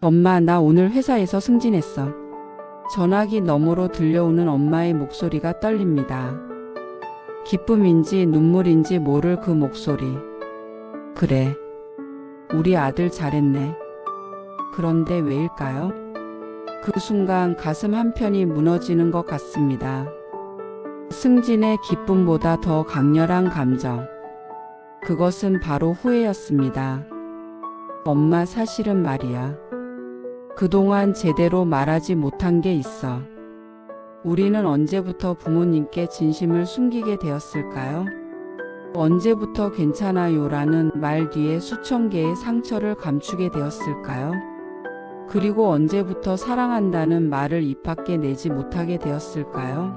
엄마, 나 오늘 회사에서 승진했어. 전화기 너머로 들려오는 엄마의 목소리가 떨립니다. 기쁨인지 눈물인지 모를 그 목소리. 그래, 우리 아들 잘했네. 그런데 왜일까요? 그 순간 가슴 한편이 무너지는 것 같습니다. 승진의 기쁨보다 더 강렬한 감정. 그것은 바로 후회였습니다. 엄마, 사실은 말이야. 그동안 제대로 말하지 못한 게 있어. 우리는 언제부터 부모님께 진심을 숨기게 되었을까요? 언제부터 괜찮아요라는 말 뒤에 수천 개의 상처를 감추게 되었을까요? 그리고 언제부터 사랑한다는 말을 입 밖에 내지 못하게 되었을까요?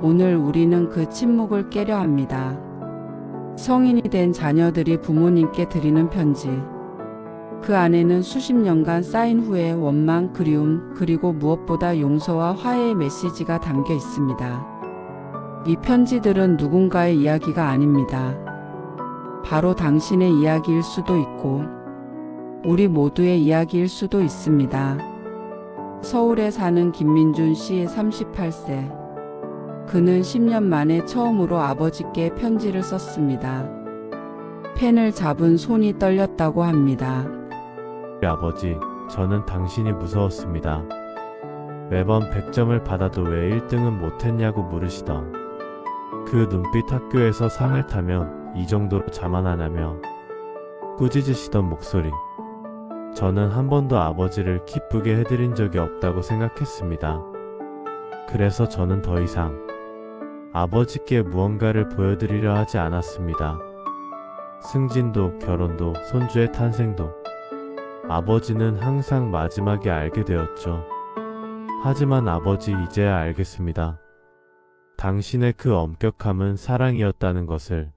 오늘 우리는 그 침묵을 깨려 합니다. 성인이 된 자녀들이 부모님께 드리는 편지. 그 안에는 수십 년간 쌓인 후회, 원망, 그리움, 그리고 무엇보다 용서와 화해의 메시지가 담겨 있습니다. 이 편지들은 누군가의 이야기가 아닙니다. 바로 당신의 이야기일 수도 있고, 우리 모두의 이야기일 수도 있습니다. 서울에 사는 김민준 씨 38세. 그는 10년 만에 처음으로 아버지께 편지를 썼습니다. 펜을 잡은 손이 떨렸다고 합니다. 아버지, 저는 당신이 무서웠습니다. 매번 100점을 받아도 왜 1등은 못했냐고 물으시던 그 눈빛, 학교에서 상을 타면 이 정도로 자만하냐며 꾸짖으시던 목소리. 저는 한 번도 아버지를 기쁘게 해드린 적이 없다고 생각했습니다. 그래서 저는 더 이상 아버지께 무언가를 보여드리려 하지 않았습니다. 승진도, 결혼도, 손주의 탄생도 아버지는 항상 마지막에 알게 되었죠. 하지만 아버지, 이제야 알겠습니다. 당신의 그 엄격함은 사랑이었다는 것을.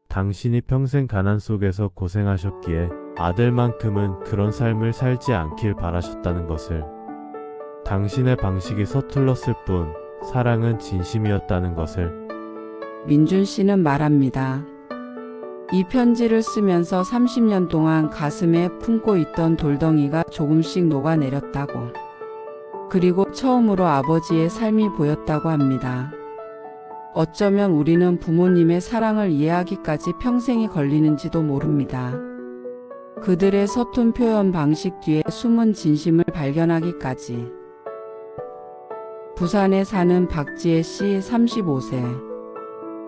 당신이 평생 가난 속에서 고생하셨기에 아들만큼은 그런 삶을 살지 않길 바라셨다는 것을. 당신의 방식이 서툴렀을 뿐 사랑은 진심이었다는 것을. 민준 씨는 말합니다. 이 편지를 쓰면서 30년 동안 가슴에 품고 있던 돌덩이가 조금씩 녹아내렸다고. 그리고 처음으로 아버지의 삶이 보였다고 합니다. 어쩌면 우리는 부모님의 사랑을 이해하기까지 평생이 걸리는지도 모릅니다. 그들의 서툰 표현 방식 뒤에 숨은 진심을 발견하기까지. 부산에 사는 박지혜 씨 35세.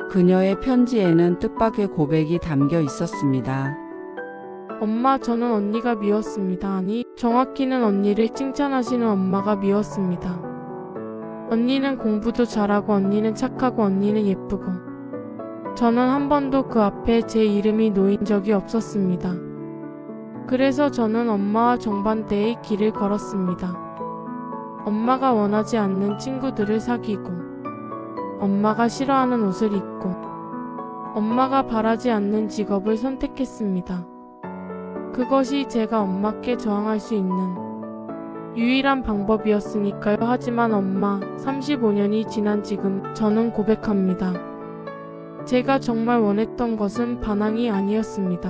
그녀의 편지에는 뜻밖의 고백이 담겨 있었습니다. 엄마, 저는 언니가 미웠습니다. 아니, 정확히는 언니를 칭찬하시는 엄마가 미웠습니다. 언니는 공부도 잘하고, 언니는 착하고, 언니는 예쁘고. 저는 한 번도 그 앞에 제 이름이 놓인 적이 없었습니다. 그래서 저는 엄마와 정반대의 길을 걸었습니다. 엄마가 원하지 않는 친구들을 사귀고, 엄마가 싫어하는 옷을 입고, 엄마가 바라지 않는 직업을 선택했습니다. 그것이 제가 엄마께 저항할 수 있는 유일한 방법이었으니까요. 하지만 엄마, 35년이 지난 지금 저는 고백합니다. 제가 정말 원했던 것은 반항이 아니었습니다.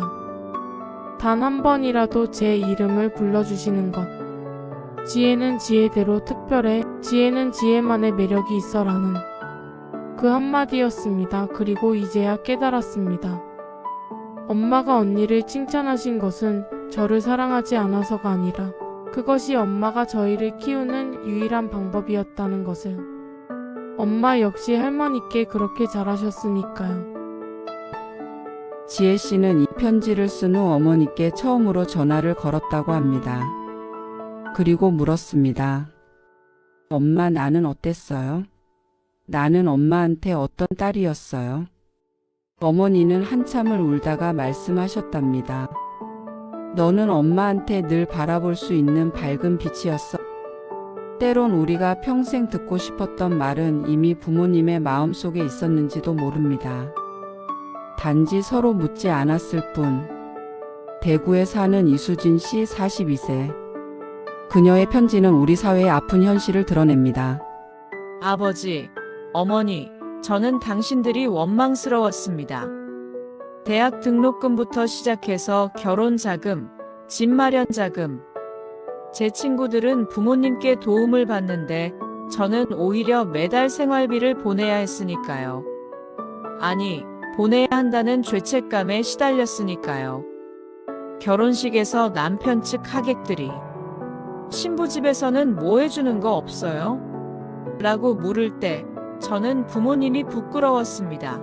단 한 번이라도 제 이름을 불러주시는 것. 지혜는 지혜대로 특별해, 지혜는 지혜만의 매력이 있어라는 그 한마디였습니다. 그리고 이제야 깨달았습니다. 엄마가 언니를 칭찬하신 것은 저를 사랑하지 않아서가 아니라 그것이 엄마가 저희를 키우는 유일한 방법이었다는 것을. 엄마 역시 할머니께 그렇게 잘하셨으니까요. 지혜 씨는 이 편지를 쓴 후 어머니께 처음으로 전화를 걸었다고 합니다. 그리고 물었습니다. 엄마, 나는 어땠어요? 나는 엄마한테 어떤 딸이었어요? 어머니는 한참을 울다가 말씀하셨답니다. 너는 엄마한테 늘 바라볼 수 있는 밝은 빛이었어. 때론 우리가 평생 듣고 싶었던 말은 이미 부모님의 마음속에 있었는지도 모릅니다. 단지 서로 묻지 않았을 뿐. 대구에 사는 이수진 씨 42세. 그녀의 편지는 우리 사회의 아픈 현실을 드러냅니다. 아버지, 어머니, 저는 당신들이 원망스러웠습니다. 대학 등록금부터 시작해서 결혼 자금, 집 마련 자금, 제 친구들은 부모님께 도움을 받는데 저는 오히려 매달 생활비를 보내야 했으니까요. 아니, 보내야 한다는 죄책감에 시달렸으니까요. 결혼식에서 남편 측 하객들이 신부 집에서는 뭐 해주는 거 없어요? 라고 물을 때 저는 부모님이 부끄러웠습니다.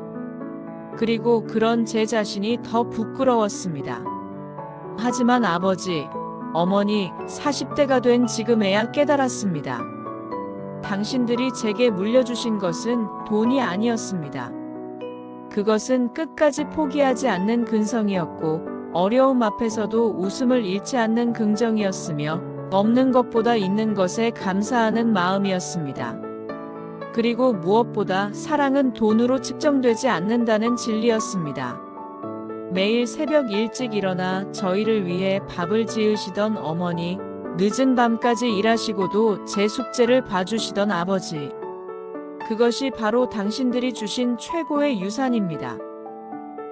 그리고 그런 제 자신이 더 부끄러웠습니다. 하지만 아버지, 어머니 40대가 된 지금에야 깨달았습니다. 당신들이 제게 물려주신 것은 돈이 아니었습니다. 그것은 끝까지 포기하지 않는 근성이었고 어려움 앞에서도 웃음을 잃지 않는 긍정이었으며 없는 것보다 있는 것에 감사하는 마음이었습니다. 그리고 무엇보다 사랑은 돈으로 측정되지 않는다는 진리였습니다. 매일 새벽 일찍 일어나 저희를 위해 밥을 지으시던 어머니, 늦은 밤까지 일하시고도 제 숙제를 봐주시던 아버지. 그것이 바로 당신들이 주신 최고의 유산입니다.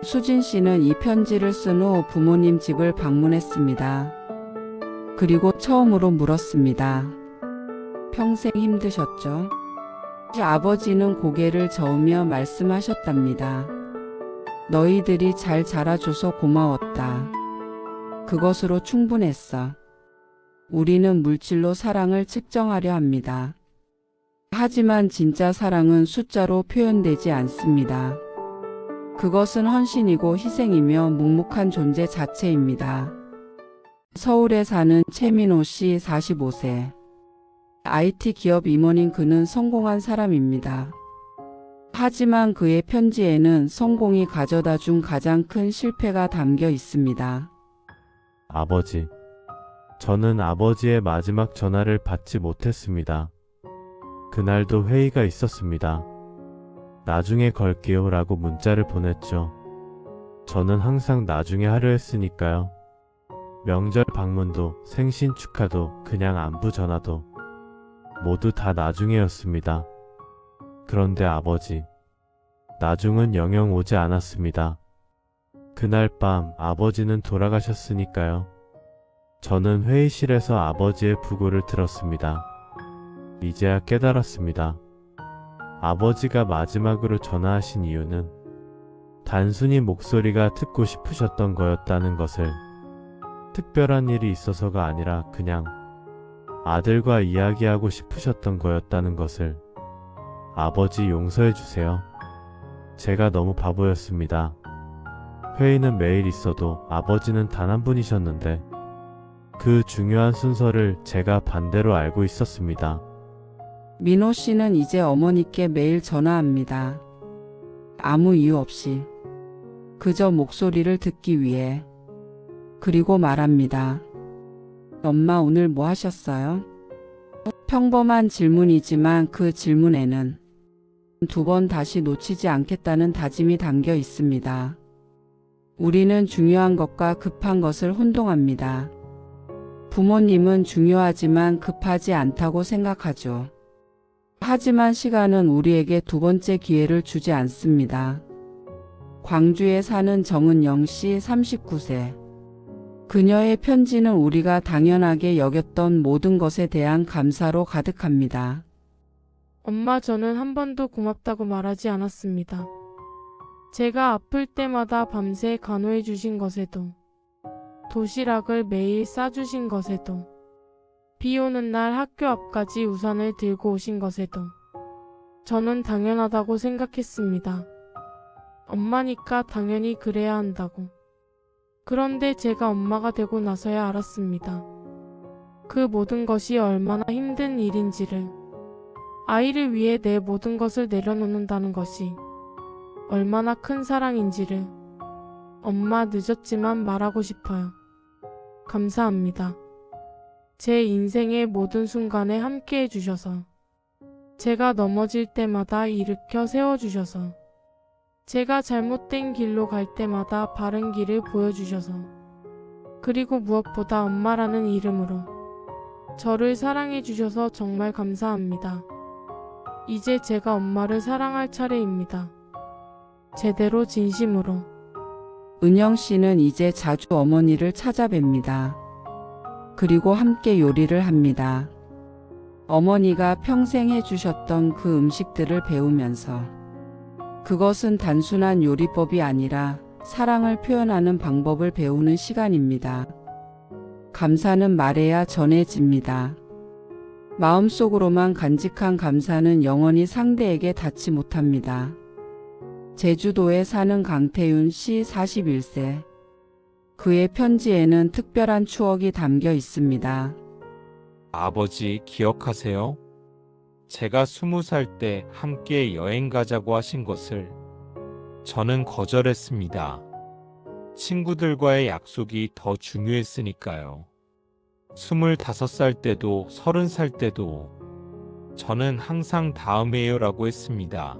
수진 씨는 이 편지를 쓴 후 부모님 집을 방문했습니다. 그리고 처음으로 물었습니다. 평생 힘드셨죠? 아버지는 고개를 저으며 말씀하셨답니다. 너희들이 잘 자라줘서 고마웠다. 그것으로 충분했어. 우리는 물질로 사랑을 측정하려 합니다. 하지만 진짜 사랑은 숫자로 표현되지 않습니다. 그것은 헌신이고 희생이며 묵묵한 존재 자체입니다. 서울에 사는 최민호 씨 45세. IT 기업 임원인 그는 성공한 사람입니다. 하지만 그의 편지에는 성공이 가져다 준 가장 큰 실패가 담겨 있습니다. 아버지. 저는 아버지의 마지막 전화를 받지 못했습니다. 그날도 회의가 있었습니다. 나중에 걸게요 라고 문자를 보냈죠. 저는 항상 나중에 하려 했으니까요. 명절 방문도 생신 축하도 그냥 안부 전화도 모두 다 나중에였습니다. 그런데 아버지, 나중은 영영 오지 않았습니다. 그날 밤 아버지는 돌아가셨으니까요. 저는 회의실에서 아버지의 부고를 들었습니다. 이제야 깨달았습니다. 아버지가 마지막으로 전화하신 이유는 단순히 목소리가 듣고 싶으셨던 거였다는 것을, 특별한 일이 있어서가 아니라 그냥 아들과 이야기하고 싶으셨던 거였다는 것을. 아버지 용서해 주세요. 제가 너무 바보였습니다. 회의는 매일 있어도 아버지는 단 한 분이셨는데 그 중요한 순서를 제가 반대로 알고 있었습니다. 민호 씨는 이제 어머니께 매일 전화합니다. 아무 이유 없이. 그저 목소리를 듣기 위해. 그리고 말합니다. 엄마 오늘 뭐 하셨어요? 평범한 질문이지만 그 질문에는 2번 다시 놓치지 않겠다는 다짐이 담겨 있습니다. 우리는 중요한 것과 급한 것을 혼동합니다. 부모님은 중요하지만 급하지 않다고 생각하죠. 하지만 시간은 우리에게 2번째 기회를 주지 않습니다. 광주에 사는 정은영 씨 39세. 그녀의 편지는 우리가 당연하게 여겼던 모든 것에 대한 감사로 가득합니다. 엄마, 저는 한 번도 고맙다고 말하지 않았습니다. 제가 아플 때마다 밤새 간호해 주신 것에도, 도시락을 매일 싸주신 것에도, 비 오는 날 학교 앞까지 우산을 들고 오신 것에도 저는 당연하다고 생각했습니다. 엄마니까 당연히 그래야 한다고. 그런데 제가 엄마가 되고 나서야 알았습니다. 그 모든 것이 얼마나 힘든 일인지를, 아이를 위해 내 모든 것을 내려놓는다는 것이 얼마나 큰 사랑인지를. 엄마, 늦었지만 말하고 싶어요. 감사합니다. 제 인생의 모든 순간에 함께 해주셔서, 제가 넘어질 때마다 일으켜 세워주셔서, 제가 잘못된 길로 갈 때마다 바른 길을 보여주셔서, 그리고 무엇보다 엄마라는 이름으로 저를 사랑해주셔서 정말 감사합니다. 이제 제가 엄마를 사랑할 차례입니다. 제대로 진심으로. 은영 씨는 이제 자주 어머니를 찾아뵙니다. 그리고 함께 요리를 합니다. 어머니가 평생 해주셨던 그 음식들을 배우면서 그것은 단순한 요리법이 아니라 사랑을 표현하는 방법을 배우는 시간입니다. 감사는 말해야 전해집니다. 마음속으로만 간직한 감사는 영원히 상대에게 닿지 못합니다. 제주도에 사는 강태윤 씨 41세. 그의 편지에는 특별한 추억이 담겨 있습니다. 아버지 기억하세요? 제가 20살 때 함께 여행 가자고 하신 것을 저는 거절했습니다. 친구들과의 약속이 더 중요했으니까요. 25살 때도 30살 때도 저는 항상 다음에요라고 했습니다.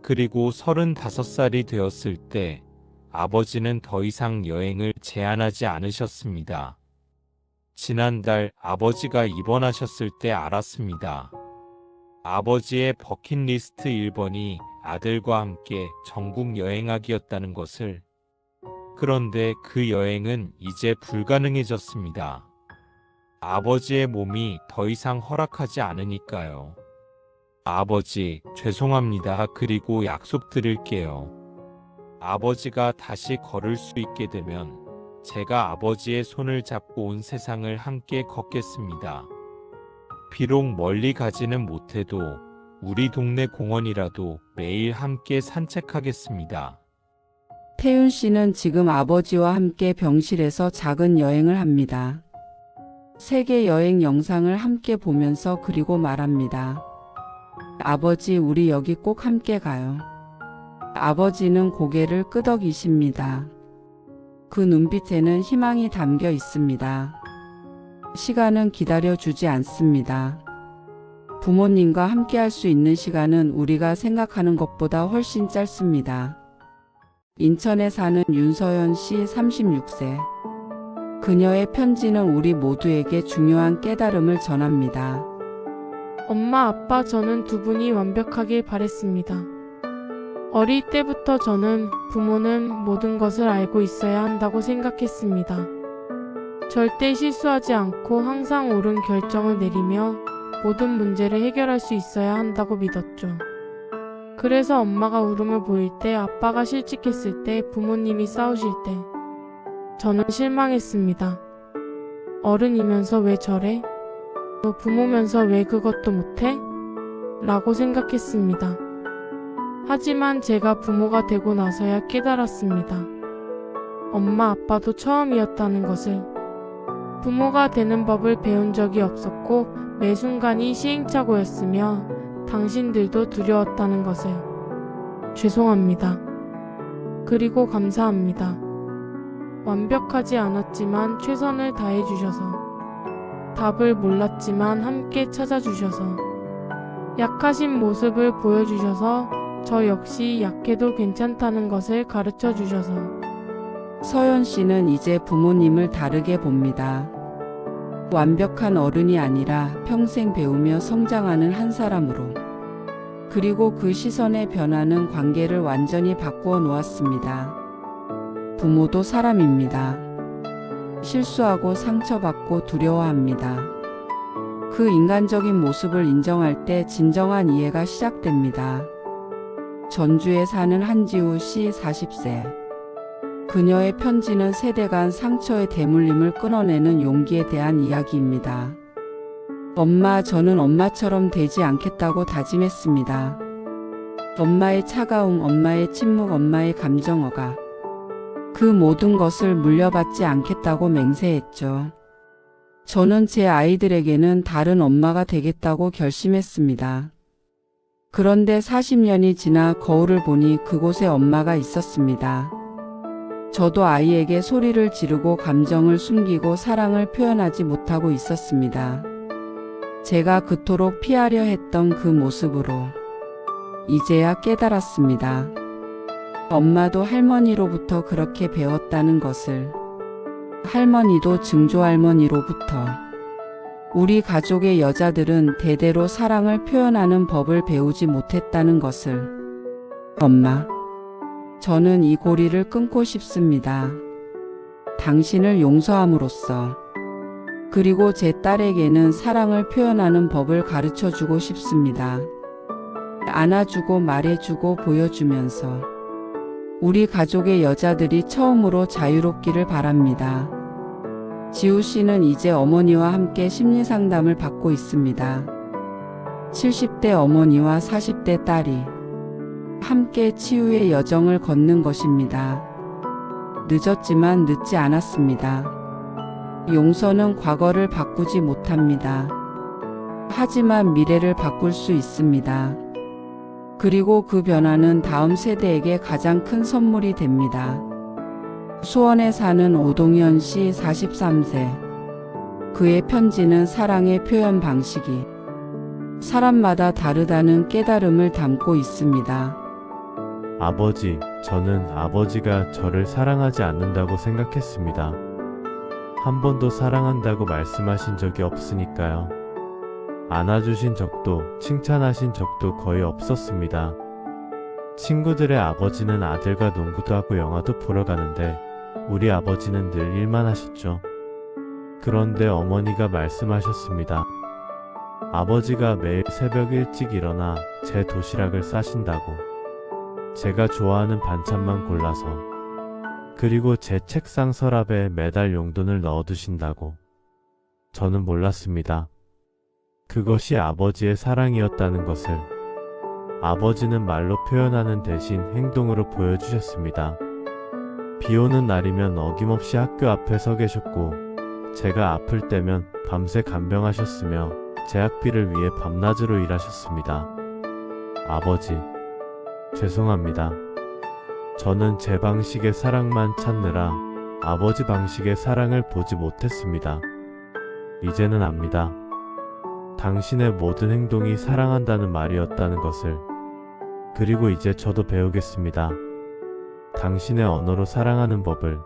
그리고 35살이 되었을 때 아버지는 더 이상 여행을 제안하지 않으셨습니다. 지난달 아버지가 입원하셨을 때 알았습니다. 아버지의 버킷리스트 1번이 아들과 함께 전국 여행하기였다는 것을. 그런데 그 여행은 이제 불가능해졌습니다. 아버지의 몸이 더 이상 허락하지 않으니까요. 아버지, 죄송합니다. 그리고 약속드릴게요. 아버지가 다시 걸을 수 있게 되면 제가 아버지의 손을 잡고 온 세상을 함께 걷겠습니다. 비록 멀리 가지는 못해도 우리 동네 공원이라도 매일 함께 산책하겠습니다. 태윤 씨는 지금 아버지와 함께 병실에서 작은 여행을 합니다. 세계 여행 영상을 함께 보면서 그리고 말합니다. 아버지, 우리 여기 꼭 함께 가요. 아버지는 고개를 끄덕이십니다. 그 눈빛에는 희망이 담겨 있습니다. 시간은 기다려주지 않습니다. 부모님과 함께 할 수 있는 시간은 우리가 생각하는 것보다 훨씬 짧습니다. 인천에 사는 윤서연 씨 36세. 그녀의 편지는 우리 모두에게 중요한 깨달음을 전합니다. 엄마, 아빠, 저는 두 분이 완벽하길 바랬습니다. 어릴 때부터 저는 부모는 모든 것을 알고 있어야 한다고 생각했습니다. 절대 실수하지 않고 항상 옳은 결정을 내리며 모든 문제를 해결할 수 있어야 한다고 믿었죠. 그래서 엄마가 울음을 보일 때, 아빠가 실직했을 때, 부모님이 싸우실 때 저는 실망했습니다. 어른이면서 왜 저래? 너 부모면서 왜 그것도 못해? 라고 생각했습니다. 하지만 제가 부모가 되고 나서야 깨달았습니다. 엄마, 아빠도 처음이었다는 것을. 부모가 되는 법을 배운 적이 없었고 매 순간이 시행착오였으며 당신들도 두려웠다는 것을. 죄송합니다. 그리고 감사합니다. 완벽하지 않았지만 최선을 다해주셔서, 답을 몰랐지만 함께 찾아주셔서, 약하신 모습을 보여주셔서, 저 역시 약해도 괜찮다는 것을 가르쳐 주셔서. 서연 씨는 이제 부모님을 다르게 봅니다. 완벽한 어른이 아니라 평생 배우며 성장하는 한 사람으로. 그리고 그 시선의 변화는 관계를 완전히 바꾸어 놓았습니다. 부모도 사람입니다. 실수하고 상처받고 두려워합니다. 그 인간적인 모습을 인정할 때 진정한 이해가 시작됩니다. 전주에 사는 한지우 씨 40세. 그녀의 편지는 세대 간 상처의 대물림을 끊어내는 용기에 대한 이야기입니다. 엄마, 저는 엄마처럼 되지 않겠다고 다짐했습니다. 엄마의 차가움, 엄마의 침묵, 엄마의 감정어가. 그 모든 것을 물려받지 않겠다고 맹세했죠. 저는 제 아이들에게는 다른 엄마가 되겠다고 결심했습니다. 그런데 40년이 지나 거울을 보니 그곳에 엄마가 있었습니다. 저도 아이에게 소리를 지르고 감정을 숨기고 사랑을 표현하지 못하고 있었습니다. 제가 그토록 피하려 했던 그 모습으로 이제야 깨달았습니다. 엄마도 할머니로부터 그렇게 배웠다는 것을. 할머니도 증조할머니로부터. 우리 가족의 여자들은 대대로 사랑을 표현하는 법을 배우지 못했다는 것을. 엄마, 저는 이 고리를 끊고 싶습니다. 당신을 용서함으로써 그리고 제 딸에게는 사랑을 표현하는 법을 가르쳐 주고 싶습니다. 안아주고 말해주고 보여주면서 우리 가족의 여자들이 처음으로 자유롭기를 바랍니다. 지우 씨는 이제 어머니와 함께 심리 상담을 받고 있습니다. 70대 어머니와 40대 딸이 함께 치유의 여정을 걷는 것입니다. 늦었지만 늦지 않았습니다. 용서는 과거를 바꾸지 못합니다. 하지만 미래를 바꿀 수 있습니다. 그리고 그 변화는 다음 세대에게 가장 큰 선물이 됩니다. 수원에 사는 오동현 씨 43세. 그의 편지는 사랑의 표현 방식이 사람마다 다르다는 깨달음을 담고 있습니다. 아버지, 저는 아버지가 저를 사랑하지 않는다고 생각했습니다. 한 번도 사랑한다고 말씀하신 적이 없으니까요. 안아주신 적도 칭찬하신 적도 거의 없었습니다. 친구들의 아버지는 아들과 농구도 하고 영화도 보러 가는데 우리 아버지는 늘 일만 하셨죠. 그런데 어머니가 말씀하셨습니다. 아버지가 매일 새벽 일찍 일어나 제 도시락을 싸신다고. 제가 좋아하는 반찬만 골라서. 그리고 제 책상 서랍에 매달 용돈을 넣어두신다고. 저는 몰랐습니다. 그것이 아버지의 사랑이었다는 것을. 아버지는 말로 표현하는 대신 행동으로 보여주셨습니다. 비 오는 날이면 어김없이 학교 앞에 서 계셨고, 제가 아플 때면 밤새 간병하셨으며 제 학비를 위해 밤낮으로 일하셨습니다. 아버지, 죄송합니다. 저는 제 방식의 사랑만 찾느라 아버지 방식의 사랑을 보지 못했습니다. 이제는 압니다. 당신의 모든 행동이 사랑한다는 말이었다는 것을. 그리고 이제 저도 배우겠습니다. 당신의 언어로 사랑하는 법을.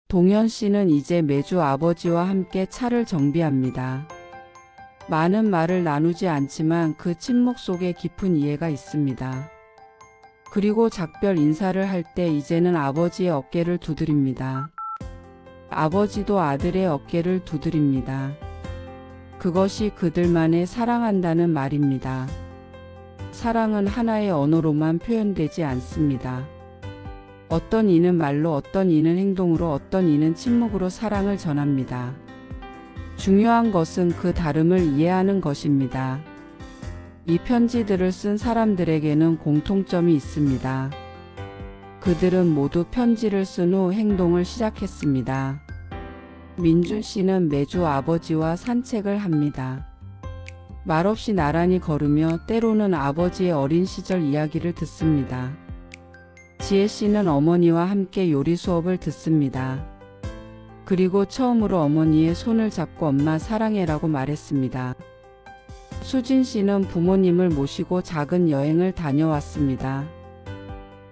동현 씨는 이제 매주 아버지와 함께 차를 정비합니다. 많은 말을 나누지 않지만 그 침묵 속에 깊은 이해가 있습니다. 그리고 작별 인사를 할 때 이제는 아버지의 어깨를 두드립니다. 아버지도 아들의 어깨를 두드립니다. 그것이 그들만의 사랑한다는 말입니다. 사랑은 하나의 언어로만 표현되지 않습니다. 어떤 이는 말로, 어떤 이는 행동으로, 어떤 이는 침묵으로 사랑을 전합니다. 중요한 것은 그 다름을 이해하는 것입니다. 이 편지들을 쓴 사람들에게는 공통점이 있습니다. 그들은 모두 편지를 쓴 후 행동을 시작했습니다. 민준 씨는 매주 아버지와 산책을 합니다. 말없이 나란히 걸으며 때로는 아버지의 어린 시절 이야기를 듣습니다. 지혜 씨는 어머니와 함께 요리 수업을 듣습니다. 그리고 처음으로 어머니의 손을 잡고 엄마 사랑해라고 말했습니다. 수진 씨는 부모님을 모시고 작은 여행을 다녀왔습니다.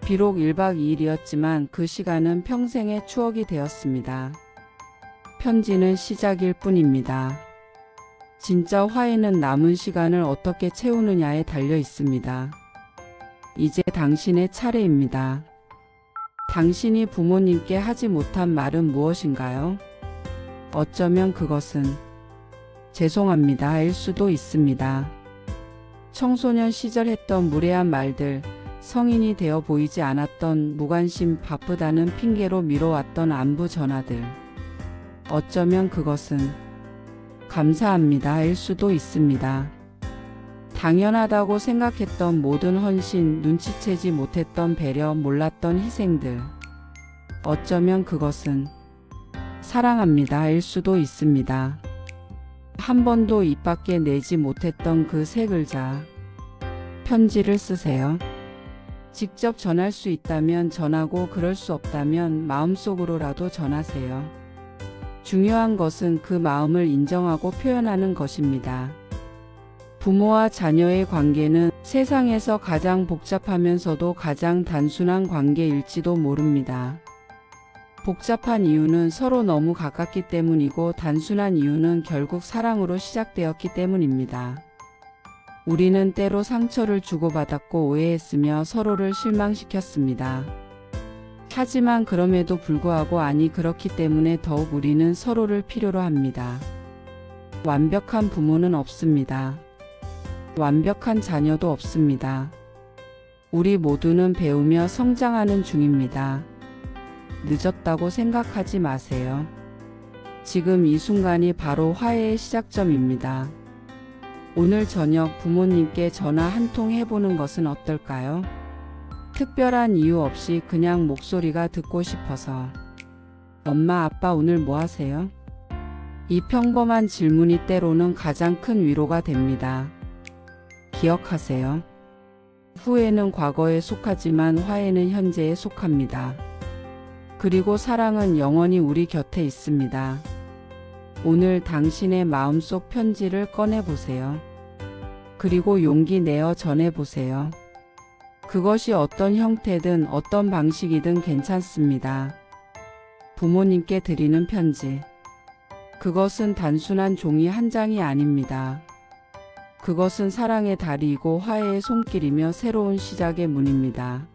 비록 1박 2일이었지만 그 시간은 평생의 추억이 되었습니다. 편지는 시작일 뿐입니다. 진짜 화해는 남은 시간을 어떻게 채우느냐에 달려 있습니다. 이제 당신의 차례입니다. 당신이 부모님께 하지 못한 말은 무엇인가요? 어쩌면 그것은 죄송합니다일 수도 있습니다. 청소년 시절 했던 무례한 말들, 성인이 되어 보이지 않았던 무관심, 바쁘다는 핑계로 미뤄왔던 안부 전화들. 어쩌면 그것은 감사합니다일 수도 있습니다. 당연하다고 생각했던 모든 헌신, 눈치채지 못했던 배려, 몰랐던 희생들. 어쩌면 그것은 사랑합니다일 수도 있습니다. 한 번도 입 밖에 내지 못했던 그 세 글자. 편지를 쓰세요. 직접 전할 수 있다면 전하고 그럴 수 없다면 마음속으로라도 전하세요. 중요한 것은 그 마음을 인정하고 표현하는 것입니다. 부모와 자녀의 관계는 세상에서 가장 복잡하면서도 가장 단순한 관계일지도 모릅니다. 복잡한 이유는 서로 너무 가깝기 때문이고 단순한 이유는 결국 사랑으로 시작되었기 때문입니다. 우리는 때로 상처를 주고받았고 오해했으며 서로를 실망시켰습니다. 하지만 그럼에도 불구하고 아니 그렇기 때문에 더욱 우리는 서로를 필요로 합니다. 완벽한 부모는 없습니다. 완벽한 자녀도 없습니다. 우리 모두는 배우며 성장하는 중입니다. 늦었다고 생각하지 마세요. 지금 이 순간이 바로 화해의 시작점입니다. 오늘 저녁 부모님께 전화 한 통 해보는 것은 어떨까요? 특별한 이유 없이 그냥 목소리가 듣고 싶어서. 엄마, 아빠 오늘 뭐 하세요? 이 평범한 질문이 때로는 가장 큰 위로가 됩니다. 기억하세요. 후회는 과거에 속하지만 화해는 현재에 속합니다. 그리고 사랑은 영원히 우리 곁에 있습니다. 오늘 당신의 마음속 편지를 꺼내보세요. 그리고 용기 내어 전해보세요. 그것이 어떤 형태든 어떤 방식이든 괜찮습니다. 부모님께 드리는 편지. 그것은 단순한 종이 한 장이 아닙니다. 그것은 사랑의 다리이고 화해의 손길이며 새로운 시작의 문입니다.